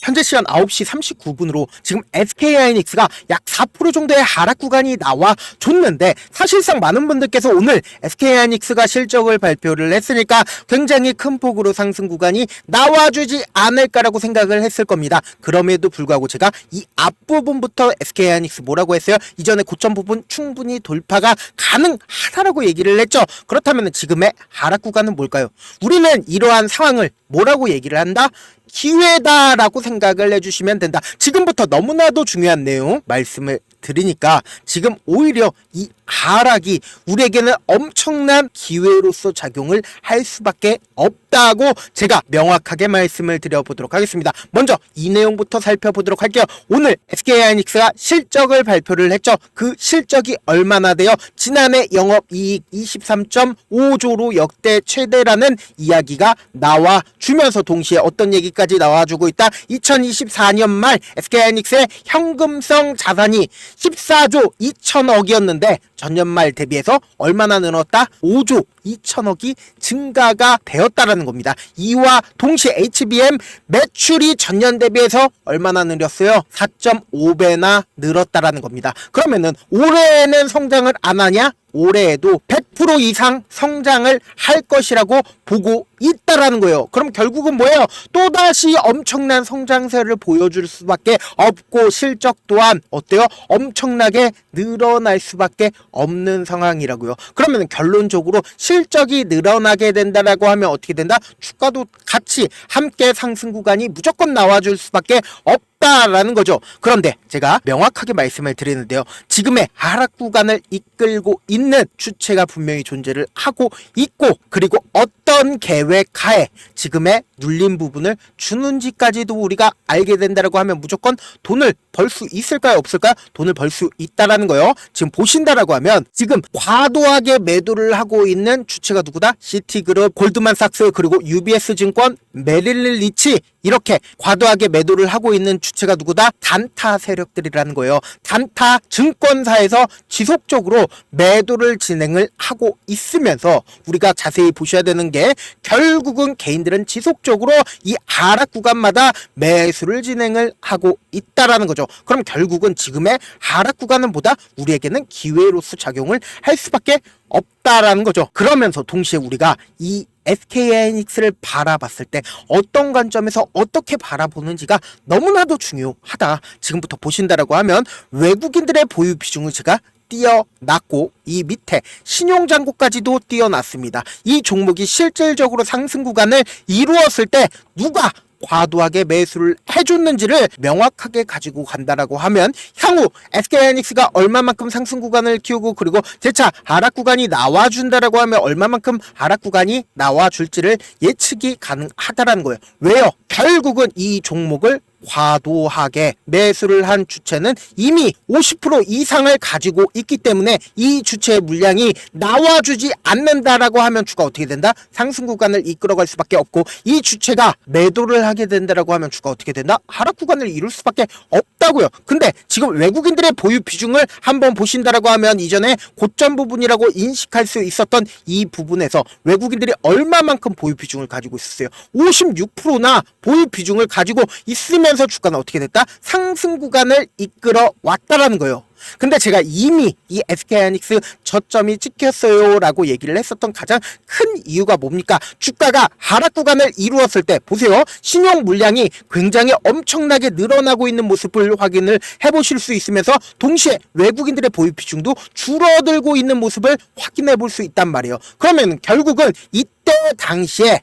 현재 시간 9시 39분으로 지금 SK하이닉스가 약 4% 정도의 하락 구간이 나와줬는데, 사실상 많은 분들께서 오늘 SK하이닉스가 실적을 발표를 했으니까 굉장히 큰 폭으로 상승 구간이 나와주지 않을까라고 생각을 했을 겁니다. 그럼에도 불구하고 제가 이 앞부분부터 SK하이닉스 뭐라고 했어요? 이전에 고점 부분 충분히 돌파가 가능하다라고 얘기를 했죠. 그렇다면 지금의 하락 구간은 뭘까요? 우리는 이러한 상황을 뭐라고 얘기를 한다? 기회다라고 생각을 해주시면 된다. 지금부터 너무나도 중요한 내용 말씀을 드리니까, 지금 오히려 이 하락이 우리에게는 엄청난 기회로서 작용을 할 수밖에 없다고 제가 명확하게 말씀을 드려보도록 하겠습니다. 먼저 이 내용부터 살펴보도록 할게요. 오늘 SK하이닉스가 실적을 발표를 했죠. 그 실적이 얼마나 돼요? 지난해 영업이익 23.5조로 역대 최대라는 이야기가 나와주면서 동시에 어떤 얘기까지 나와주고 있다? 2024년 말 SK하이닉스의 현금성 자산이 14조 2천억이었는데 전년 말 대비해서 얼마나 늘었다? 5조 2천억이 증가가 되었다라는 겁니다. 이와 동시에 HBM 매출이 전년 대비해서 얼마나 늘었어요? 4.5배나 늘었다라는 겁니다. 그러면은 올해에는 성장을 안 하냐? 올해에도 100% 이상 성장을 할 것이라고 보고 있다라는 거예요. 그럼 결국은 뭐예요? 또다시 엄청난 성장세를 보여줄 수밖에 없고, 실적 또한 어때요? 엄청나게 늘어날 수밖에 없는 상황이라고요. 그러면 결론적으로 실적이 늘어나게 된다라고 하면 어떻게 된다? 주가도 같이 함께 상승 구간이 무조건 나와줄 수밖에 없다라는 거죠. 그런데 제가 명확하게 말씀을 드리는데요, 지금의 하락 구간을 이끌고 있는 주체가 분명히 존재를 하고 있고, 그리고 어떤 계획하에 지금의 눌린 부분을 주는지까지도 우리가 알게 된다라고 하면 무조건 돈을 벌 수 있을까요? 없을까요? 돈을 벌 수 있다라는 거요. 지금 보신다라고 하면 지금 과도하게 매도를 하고 있는 주체가 누구다? 시티그룹, 골드만삭스, 그리고 UBS 증권, 메릴 리치, 이렇게 과도하게 매도를 하고 있는 주체가 누구다? 단타 세력들이라는 거예요. 단타 증권사에서 지속적으로 매도를 진행을 하고 있으면서 우리가 자세히 보셔야 되는 게, 결국은 개인들은 지속적으로 이 하락 구간마다 매수를 진행을 하고 있다라는 거죠. 그럼 결국은 지금의 하락 구간은 뭐다? 우리에게는 기회로서 작용을 할 수밖에 없다라는 거죠. 그러면서 동시에 우리가 이 SK하이닉스를 바라봤을 때 어떤 관점에서 어떻게 바라보는지가 너무나도 중요하다. 지금부터 보신다라고 하면 외국인들의 보유 비중을 제가 띄어놨고, 이 밑에 신용잔고까지도 띄어놨습니다. 이 종목이 실질적으로 상승 구간을 이루었을 때 누가 과도하게 매수를 해줬는지를 명확하게 가지고 간다라고 하면, 향후 SK하이닉스가 얼마만큼 상승 구간을 키우고, 그리고 재차 하락 구간이 나와준다라고 하면 얼마만큼 하락 구간이 나와줄지를 예측이 가능하다라는 거예요. 왜요? 결국은 이 종목을 과도하게 매수를 한 주체는 이미 50% 이상을 가지고 있기 때문에 이 주체의 물량이 나와주지 않는다라고 하면 주가 어떻게 된다? 상승 구간을 이끌어갈 수밖에 없고, 이 주체가 매도를 하게 된다라고 하면 주가 어떻게 된다? 하락 구간을 이룰 수밖에 없다고요. 근데 지금 외국인들의 보유 비중을 한번 보신다라고 하면, 이전에 고점 부분이라고 인식할 수 있었던 이 부분에서 외국인들이 얼마만큼 보유 비중을 가지고 있었어요? 56%나 보유 비중을 가지고 있으면서 주가는 어떻게 됐다? 상승 구간을 이끌어 왔다라는 거예요. 근데 제가 이미 이 SK하이닉스 저점이 찍혔어요 라고 얘기를 했었던 가장 큰 이유가 뭡니까? 주가가 하락 구간을 이루었을 때 보세요, 신용 물량이 굉장히 엄청나게 늘어나고 있는 모습을 확인을 해보실 수 있으면서, 동시에 외국인들의 보유 비중도 줄어들고 있는 모습을 확인해 볼 수 있단 말이에요. 그러면 결국은 이때 당시에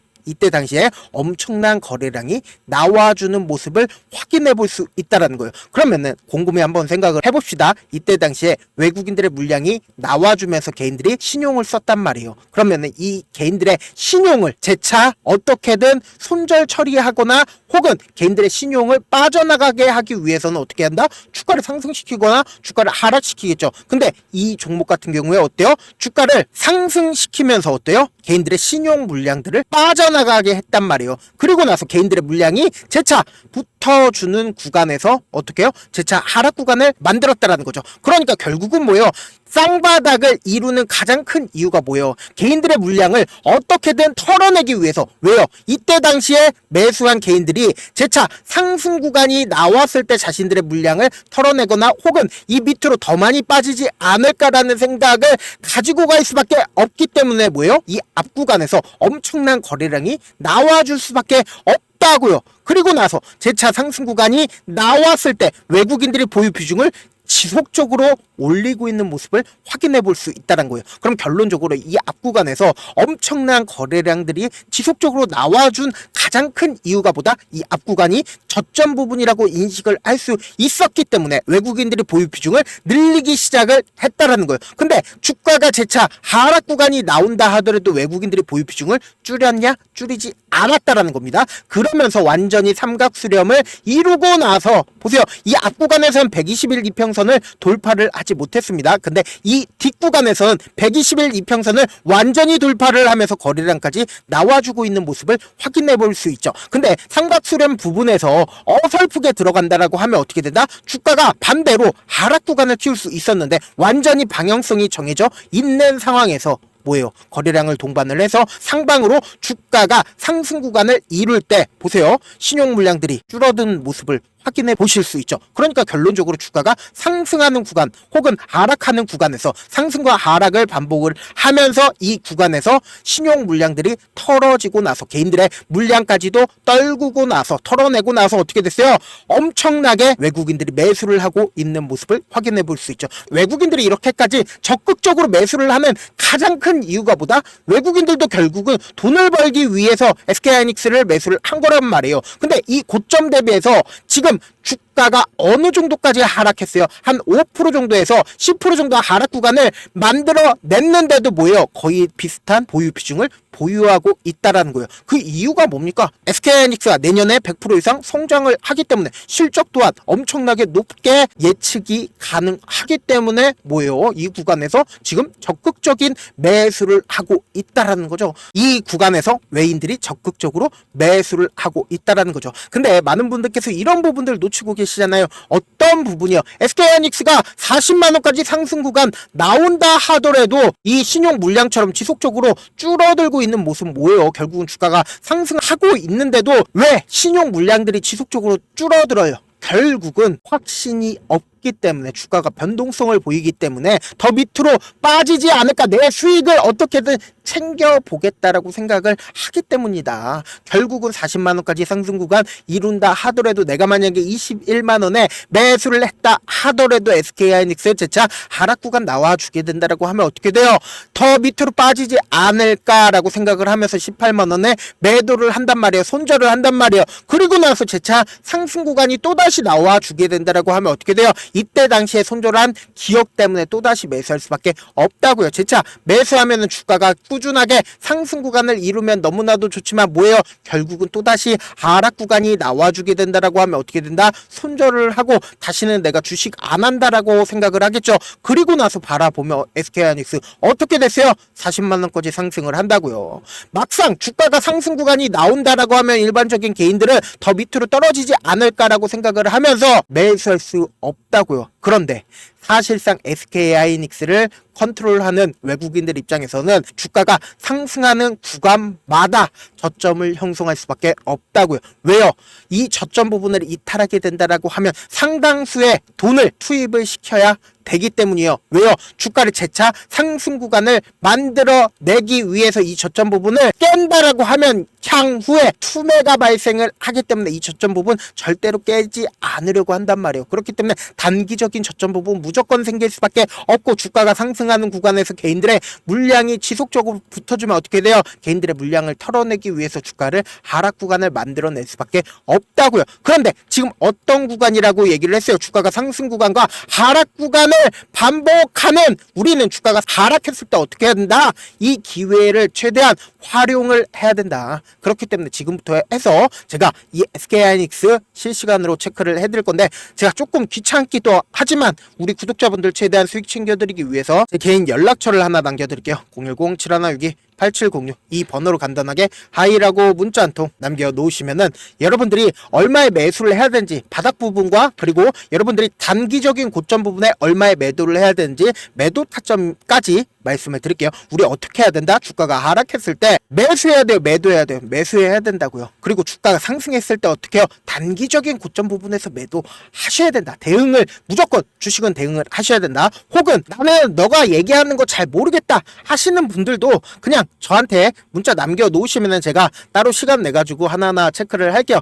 엄청난 거래량이 나와주는 모습을 확인해 볼 수 있다는 거예요. 그러면은 곰곰이 한번 생각을 해봅시다. 이때 당시에 외국인들의 물량이 나와주면서 개인들이 신용을 썼단 말이에요. 그러면은 이 개인들의 신용을 재차 어떻게든 손절 처리하거나, 혹은 개인들의 신용을 빠져나가게 하기 위해서는 어떻게 한다? 주가를 상승시키거나 주가를 하락시키겠죠. 근데 이 종목 같은 경우에 어때요? 주가를 상승시키면서 어때요? 개인들의 신용 물량들을 빠져나가게 했단 말이에요. 그리고 나서 개인들의 물량이 재차 붙어 붙어주는 구간에서 어떻게 해요? 재차 하락 구간을 만들었다라는 거죠. 그러니까 결국은 뭐예요? 쌍바닥을 이루는 가장 큰 이유가 뭐예요? 개인들의 물량을 어떻게든 털어내기 위해서. 왜요? 이때 당시에 매수한 개인들이 재차 상승 구간이 나왔을 때 자신들의 물량을 털어내거나 혹은 이 밑으로 더 많이 빠지지 않을까라는 생각을 가지고 갈 수밖에 없기 때문에 뭐예요? 이 앞 구간에서 엄청난 거래량이 나와줄 수밖에 없다고요. 그리고 나서 재차 상승 구간이 나왔을 때 외국인들이 보유 비중을 지속적으로 올리고 있는 모습을 확인해 볼 수 있다는 거예요. 그럼 결론적으로 이 앞 구간에서 엄청난 거래량들이 지속적으로 나와준 가장 큰 이유가 보다 이 앞 구간이 저점 부분이라고 인식을 할 수 있었기 때문에 외국인들이 보유 비중을 늘리기 시작을 했다라는 거예요. 근데 주가가 재차 하락 구간이 나온다 하더라도 외국인들이 보유 비중을 줄였냐? 줄이지 않았다라는 겁니다. 그러면서 완전히 삼각 수렴을 이루고 나서 보세요. 이 앞 구간에서는 120일 이평선을 돌파를 하지 못했습니다. 근데 이 뒷구간에서는 120일 이평선을 완전히 돌파를 하면서 거래량까지 나와주고 있는 모습을 확인해 볼 수 있죠. 근데 삼각 수렴 부분에서 어설프게 들어간다라고 하면 어떻게 된다? 주가가 반대로 하락 구간을 키울 수 있었는데 완전히 방향성이 정해져 있는 상황에서 뭐예요? 거래량을 동반을 해서 상방으로 주가가 상승 구간을 이룰 때 보세요. 신용 물량들이 줄어든 모습을 확인해 보실 수 있죠. 그러니까 결론적으로 주가가 상승하는 구간 혹은 하락하는 구간에서 상승과 하락을 반복을 하면서 이 구간에서 신용 물량들이 털어지고 나서 개인들의 물량까지도 떨구고 나서 털어내고 나서 어떻게 됐어요? 엄청나게 외국인들이 매수를 하고 있는 모습을 확인해 볼 수 있죠. 외국인들이 이렇게까지 적극적으로 매수를 하는 가장 큰 이유가 보다 외국인들도 결국은 돈을 벌기 위해서 SK하이닉스를 매수를 한 거란 말이에요. 근데 이 고점 대비해서 지금 주가가 어느 정도까지 하락했어요? 한 5% 정도에서 10% 정도 하락 구간을 만들어 냈는데도 뭐예요? 거의 비슷한 보유 비중을 보유하고 있다라는 거예요. 그 이유가 뭡니까? SK하이닉스가 내년에 100% 이상 성장을 하기 때문에 실적 또한 엄청나게 높게 예측이 가능하기 때문에 뭐예요? 이 구간에서 지금 적극적인 매수를 하고 있다라는 거죠. 이 구간에서 외인들이 적극적으로 매수를 하고 있다라는 거죠. 근데 많은 분들께서 이런 부분들 놓치고 계시잖아요. 어떤 부분이요? SK하이닉스가 40만 원까지 상승 구간 나온다 하더라도 이 신용 물량처럼 지속적으로 줄어들고 있는 모습 뭐예요? 결국은 주가가 상승하고 있는데도 왜 신용 물량들이 지속적으로 줄어들어요? 결국은 확신이 없기 때문에 주가가 변동성을 보이기 때문에 더 밑으로 빠지지 않을까 내 수익을 어떻게든 챙겨보겠다라고 생각을 하기 때문이다. 결국은 40만원까지 상승 구간 이룬다 하더라도 내가 만약에 21만원에 매수를 했다 하더라도 SK하이닉스 재차 하락 구간 나와주게 된다라고 하면 어떻게 돼요? 더 밑으로 빠지지 않을까라고 생각을 하면서 18만원에 매도를 한단 말이에요. 손절을 한단 말이에요. 그리고 나서 재차 상승 구간이 또다시 나와주게 된다라고 하면 어떻게 돼요? 이때 당시에 손절한 기억 때문에 또다시 매수할 수밖에 없다고요. 재차 매수하면은 주가가 꾸준하게 상승 구간을 이루면 너무나도 좋지만 뭐예요? 결국은 또다시 하락 구간이 나와주게 된다라고 하면 어떻게 된다? 손절을 하고 다시는 내가 주식 안 한다라고 생각을 하겠죠. 그리고 나서 바라보면 SK하이닉스 어떻게 됐어요? 40만원까지 상승을 한다고요. 막상 주가가 상승 구간이 나온다라고 하면 일반적인 개인들은 더 밑으로 떨어지지 않을까라고 생각을 하면서 매수할 수 없다고요. 그런데 사실상 SK하이닉스를 컨트롤하는 외국인들 입장에서는 주가가 상승하는 구간마다 저점을 형성할 수밖에 없다고요. 왜요? 이 저점 부분을 이탈하게 된다라고 하면 상당수의 돈을 투입을 시켜야 되기 때문이에요. 왜요? 주가를 재차 상승 구간을 만들어 내기 위해서 이 저점 부분을 깬다라고 하면 향후에 투매가 발생을 하기 때문에 이 저점 부분 절대로 깨지 않으려고 한단 말이에요. 그렇기 때문에 단기적인 저점 부분 무조건 생길 수밖에 없고 주가가 상승하는 구간에서 개인들의 물량이 지속적으로 붙어주면 어떻게 돼요? 개인들의 물량을 털어내기 위해서 주가를 하락 구간을 만들어낼 수밖에 없다고요. 그런데 지금 어떤 구간이라고 얘기를 했어요? 주가가 상승 구간과 하락 구간을 반복하는 우리는 주가가 하락했을 때 어떻게 해야 된다? 이 기회를 최대한 활용을 해야 된다. 그렇기 때문에 지금부터 해서 제가 이 SK하이닉스 실시간으로 체크를 해드릴 건데 제가 조금 귀찮기도 하지만 우리 구독자분들 최대한 수익 챙겨드리기 위해서 제 개인 연락처를 하나 남겨드릴게요. 010-7162 8706 이 번호로 간단하게 하이라고 문자 한 통 남겨놓으시면은 여러분들이 얼마의 매수를 해야 되는지 바닥 부분과 그리고 여러분들이 단기적인 고점 부분에 얼마의 매도를 해야 되는지 매도 타점까지 말씀을 드릴게요. 우리 어떻게 해야 된다? 주가가 하락했을 때 매수해야 돼요? 매도해야 돼요? 매수해야 된다고요. 그리고 주가가 상승했을 때 어떻게 해요? 단기적인 고점 부분에서 매도하셔야 된다. 대응을 무조건 주식은 대응을 하셔야 된다. 혹은 나는 너가 얘기하는 거 잘 모르겠다 하시는 분들도 그냥 저한테 문자 남겨놓으시면 제가 따로 시간 내가지고 하나하나 체크를 할게요.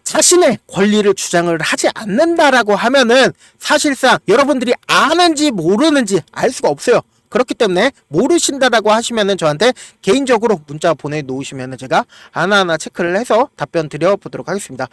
자신의 권리를 주장을 하지 않는다라고 하면은 사실상 여러분들이 아는지 모르는지 알 수가 없어요. 그렇기 때문에 모르신다라고 하시면은 저한테 개인적으로 문자 보내놓으시면은 제가 하나하나 체크를 해서 답변 드려보도록 하겠습니다.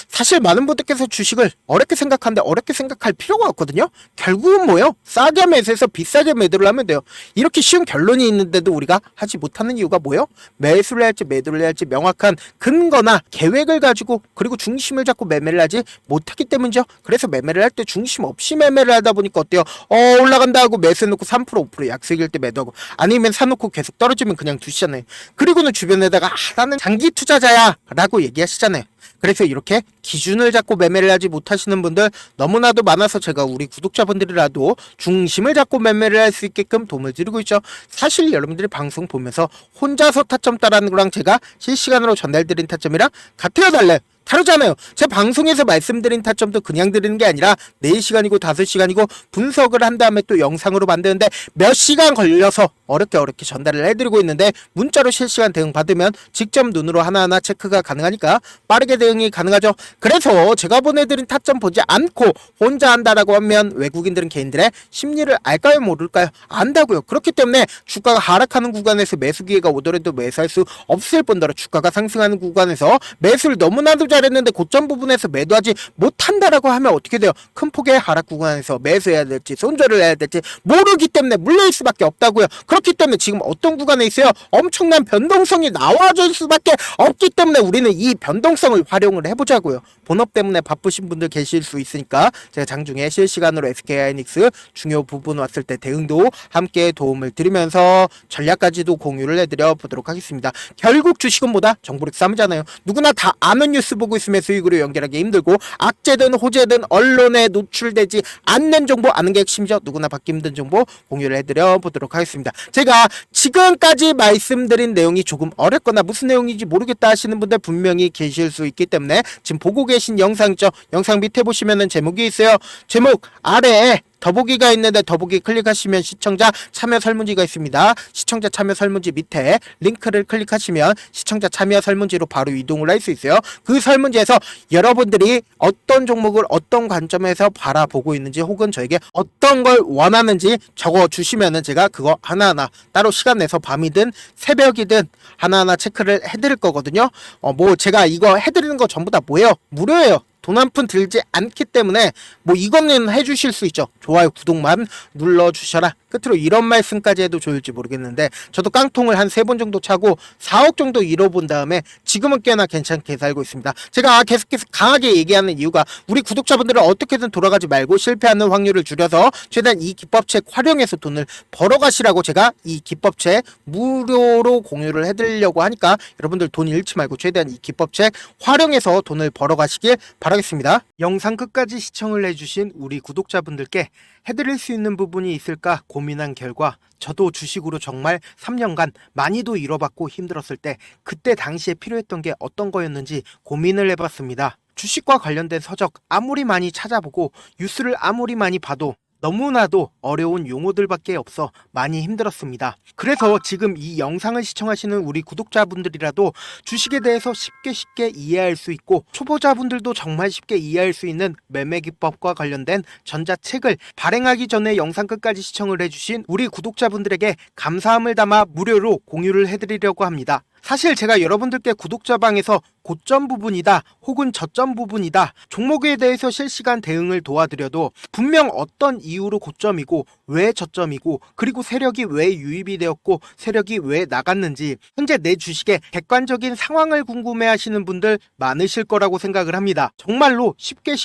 사실 많은 분들께서 주식을 어렵게 생각하는데 어렵게 생각할 필요가 없거든요. 결국은 뭐예요? 싸게 매수해서 비싸게 매도를 하면 돼요. 이렇게 쉬운 결론이 있는데도 우리가 하지 못하는 이유가 뭐예요? 매수를 할지 매도를 해야 할지 명확한 근거나 계획을 가지고 그리고 중심을 잡고 매매를 하지 못하기 때문이죠. 그래서 매매를 할 때 중심 없이 매매를 하다 보니까 어때요? 올라간다 하고 매수해놓고 3% 5% 약세일 때 매도하고 아니면 사놓고 계속 떨어지면 그냥 두시잖아요. 그리고는 주변에다가 나는 장기 투자자야 라고 얘기하시잖아요. 그래서 이렇게 기준을 잡고 매매를 하지 못하시는 분들 너무나도 많아서 제가 우리 구독자분들이라도 중심을 잡고 매매를 할 수 있게끔 도움을 드리고 있죠. 사실 여러분들이 방송 보면서 혼자서 타점 따라하는 거랑 제가 실시간으로 전달드린 타점이랑 같아요, 달라요? 다르잖아요. 제 방송에서 말씀드린 타점도 그냥 드리는 게 아니라 4시간이고 5시간이고 분석을 한 다음에 또 영상으로 만드는데 몇 시간 걸려서 어렵게 전달을 해드리고 있는데 문자로 실시간 대응 받으면 직접 눈으로 하나하나 체크가 가능하니까 빠르게 대응이 가능하죠. 그래서 제가 보내드린 타점 보지 않고 혼자 한다라고 하면 외국인들은 개인들의 심리를 알까요 모를까요? 안다고요. 그렇기 때문에 주가가 하락하는 구간에서 매수 기회가 오더라도 매수할 수 없을 뿐더러 주가가 상승하는 구간에서 매수를 너무나도 잘했는데 고점 부분에서 매도하지 못한다라고 하면 어떻게 돼요? 큰 폭의 하락 구간에서 매수해야 될지 손절을 해야 될지 모르기 때문에 물릴 수밖에 없다고요. 그렇기 때문에 지금 어떤 구간에 있어요? 엄청난 변동성이 나와줄 수밖에 없기 때문에 우리는 이 변동성을 활용을 해보자고요. 본업 때문에 바쁘신 분들 계실 수 있으니까 제가 장중에 실시간으로 SK하이닉스 중요 부분 왔을 때 대응도 함께 도움을 드리면서 전략까지도 공유를 해드려 보도록 하겠습니다. 결국 주식은 뭐다? 정보력 싸움이잖아요. 누구나 다 아는 뉴스 보고 있으면 수익으로 연결하기 힘들고 악재든 호재든 언론에 노출되지 않는 정보 아는 게 핵심이죠. 누구나 받기 힘든 정보 공유를 해드려 보도록 하겠습니다. 제가 지금까지 말씀드린 내용이 조금 어렵거나 무슨 내용인지 모르겠다 하시는 분들 분명히 계실 수 있기 때문에 지금 보고 계신 영상 있죠? 영상 밑에 보시면은 제목이 있어요. 제목 아래에 더보기가 있는데 더보기 클릭하시면 시청자 참여 설문지가 있습니다. 시청자 참여 설문지 밑에 링크를 클릭하시면 시청자 참여 설문지로 바로 이동을 할 수 있어요. 그 설문지에서 여러분들이 어떤 종목을 어떤 관점에서 바라보고 있는지 혹은 저에게 어떤 걸 원하는지 적어주시면은 제가 그거 하나하나 따로 시간 내서 밤이든 새벽이든 하나하나 체크를 해드릴 거거든요. 뭐 제가 이거 해드리는 거 전부 다 뭐예요? 무료예요. 돈 한 푼 들지 않기 때문에 뭐 이거는 해주실 수 있죠. 좋아요 구독만 눌러주셔라. 끝으로 이런 말씀까지 해도 좋을지 모르겠는데 저도 깡통을 한 3번 정도 차고 4억 정도 잃어본 다음에 지금은 꽤나 괜찮게 살고 있습니다. 제가 계속해서 강하게 얘기하는 이유가 우리 구독자분들은 어떻게든 돌아가지 말고 실패하는 확률을 줄여서 최대한 이 기법책 활용해서 돈을 벌어가시라고 제가 이 기법책 무료로 공유를 해드리려고 하니까 여러분들 돈 잃지 말고 최대한 이 기법책 활용해서 돈을 벌어가시길 바라겠습니다. 영상 끝까지 시청을 해주신 우리 구독자분들께 해드릴 수 있는 부분이 있을까 고민한 결과 저도 주식으로 정말 3년간 많이도 잃어봤고 힘들었을 때 그때 당시에 필요했던 게 어떤 거였는지 고민을 해봤습니다. 주식과 관련된 서적 아무리 많이 찾아보고 뉴스를 아무리 많이 봐도 너무나도 어려운 용어들밖에 없어 많이 힘들었습니다. 그래서 지금 이 영상을 시청하시는 우리 구독자분들이라도 주식에 대해서 쉽게 이해할 수 있고 초보자분들도 정말 쉽게 이해할 수 있는 매매 기법과 관련된 전자책을 발행하기 전에 영상 끝까지 시청을 해주신 우리 구독자분들에게 감사함을 담아 무료로 공유를 해드리려고 합니다. 사실 제가 여러분들께 구독자방에서 고점 부분이다 혹은 저점 부분이다 종목에 대해서 실시간 대응을 도와드려도 분명 어떤 이유로 고점이고 왜 저점이고 그리고 세력이 왜 유입이 되었고 세력이 왜 나갔는지 현재 내 주식의 객관적인 상황을 궁금해하시는 분들 많으실 거라고 생각을 합니다. 정말로 쉽게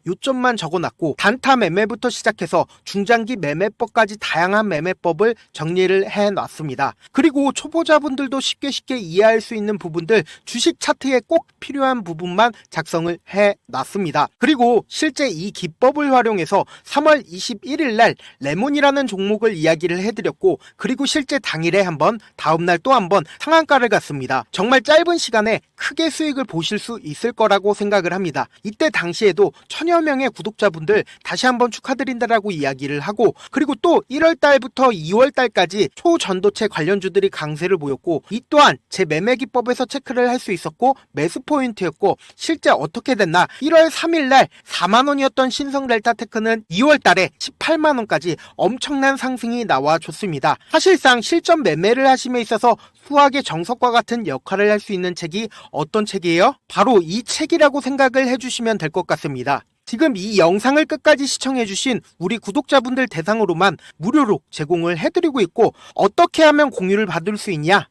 요점만 적어놨고 단타 매매부터 시작해서 중장기 매매법까지 다양한 매매법을 정리를 해놨습니다. 그리고 초보자분들도 쉽게 이해할 수 있는 부분들 주식 차트에 꼭 필요한 부분만 작성을 해놨습니다. 그리고 실제 이 기법을 활용해서 3월 21일 날 레몬이라는 종목을 이야기를 해드렸고 그리고 실제 당일에 한번 다음날 또 한번 상한가를 갔습니다. 정말 짧은 시간에 크게 수익을 보실 수 있을 거라고 생각을 합니다. 이때 당시에도 1000여 명의 구독자분들 다시 한번 축하드린다라고 이야기를 하고 그리고 또 1월 달부터 2월 달까지 초전도체 관련주들이 강세를 보였고 이 또한 제 매매 기법에서 체크를 할 수 있었고 매수 포인트였고 실제 어떻게 됐나 1월 3일 날 4만원이었던 신성 델타테크는 2월 달에 18만원까지 엄청난 상승이 나와줬습니다. 사실상 실전 매매를 하심에 있어서 수학의 정석과 같은 역할을 할 수 있는 책이 어떤 책이에요? 바로 이 책이라고 생각을 해주시면 될 것 같습니다. 지금 이 영상을 끝까지 시청해주신 우리 구독자분들 대상으로만 무료로 제공을 해드리고 있고 어떻게 하면 공유를 받을 수 있냐?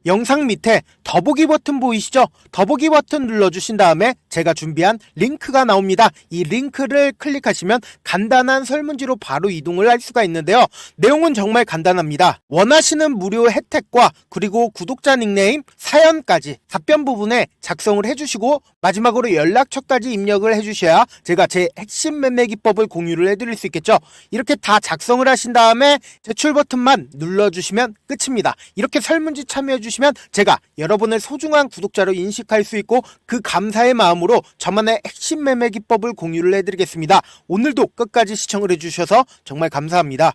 영상 밑에 더보기 버튼 보이시죠? 더보기 버튼 눌러주신 다음에 제가 준비한 링크가 나옵니다. 이 링크를 클릭하시면 간단한 설문지로 바로 이동을 할 수가 있는데요. 내용은 정말 간단합니다. 원하시는 무료 혜택과 그리고 구독자 닉네임, 사연까지 답변 부분에 작성을 해주시고 마지막으로 연락처까지 입력을 해주셔야 제가 제 핵심 매매 기법을 공유를 해드릴 수 있겠죠. 이렇게 다 작성을 하신 다음에 제출 버튼만 눌러주시면 끝입니다. 이렇게 설문지 참여해주시면 제가 여러분을 소중한 구독자로 인식할 수 있고 그 감사의 마음으로 저만의 핵심 매매 기법을 공유를 해드리겠습니다. 오늘도 끝까지 시청을 해주셔서 정말 감사합니다.